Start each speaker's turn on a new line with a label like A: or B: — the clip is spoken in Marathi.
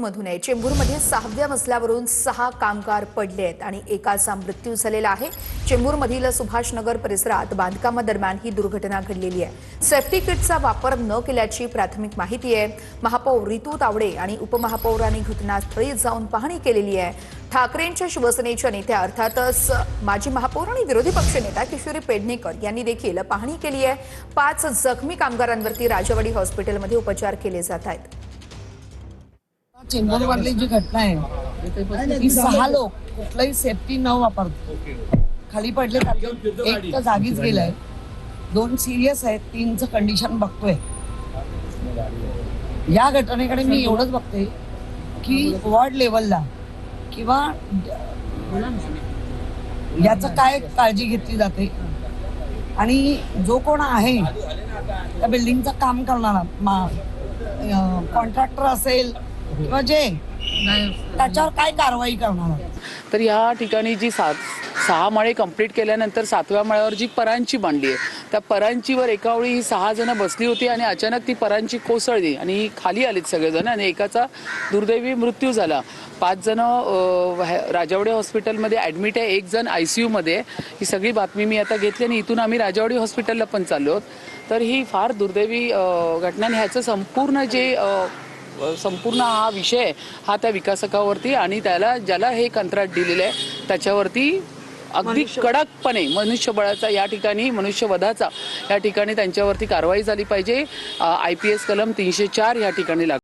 A: मधून आहे। चेंबूरमध्ये 6व्या मजल्यावरून 6 कामगार पडले आहेत आणि एकाचा मृत्यू झालेला आहे। चेंबूरमधील सुभाषनगर परिसरात बांधकामादरम्यान ही दुर्घटना घडलेली आहे। सेफ्टी किटचा वापर न केल्याची प्राथमिक माहिती आहे। महापौर रितू तावडे आणि उपमहापौरांनी घटनास्थळी जाऊन पाहणी केलेली आहे। ठाकरेंच्या शिवसेनेच्या नेत्या अर्थातच माजी महापौर आणि विरोधी पक्षनेता किशोरी पेडणेकर यांनी देखील पाहणी केली आहे। 5 जखमी कामगारांवरती राजवाडी हॉस्पिटलमध्ये उपचार केले जात आहेत।
B: चेंबूर मधली जी घटना आहे ती 6 लोक कुठलाही सेफ्टी न वापरता खाली पडले, एक तर जागीच गेलाय, 2 सिरियस आहेत, 3चं कंडिशन बघतोय। या घटनेकडे मी एवढंच बघते की वॉर्ड लेवलला किंवा याचं काय काळजी घेतली जाते आणि जो कोण आहे त्या बिल्डिंगचं काम करणारा कॉन्ट्रॅक्टर असेल किंवा जे त्याच्यावर काय कारवाई करणार।
C: तर या ठिकाणी जी 6 माळे कंप्लीट केल्यानंतर 7व्या माळ्यावर जी परांची बांधली आहे, त्या परांचीवर एका वेळी ही 6 जण बसली होती आणि अचानक ती परांची कोसळली आणि खाली आलीत सगळेजण आणि एकाचा दुर्दैवी मृत्यू झाला। 5 जण राजावाडी हॉस्पिटलमध्ये ॲडमिट आहे, 1 जण ICU मध्ये। ही सगळी बातमी मी आता घेतली आणि इथून आम्ही राजावाडी हॉस्पिटलला पण चाललो आहोत। तर ही फार दुर्दैवी घटना आणि ह्याचं संपूर्ण हा विषय हा त्या विकासकावरती आणि ज्याला हे कंत्राट दिलेलं आहे त्याच्यावरती अगदी कडकपणे मनुष्यबळाचा या ठिकाणी मनुष्यवधाचा या ठिकाणी त्यांच्यावरती कारवाई झाली पाहिजे। IPS कलम 304 या ठिकाणी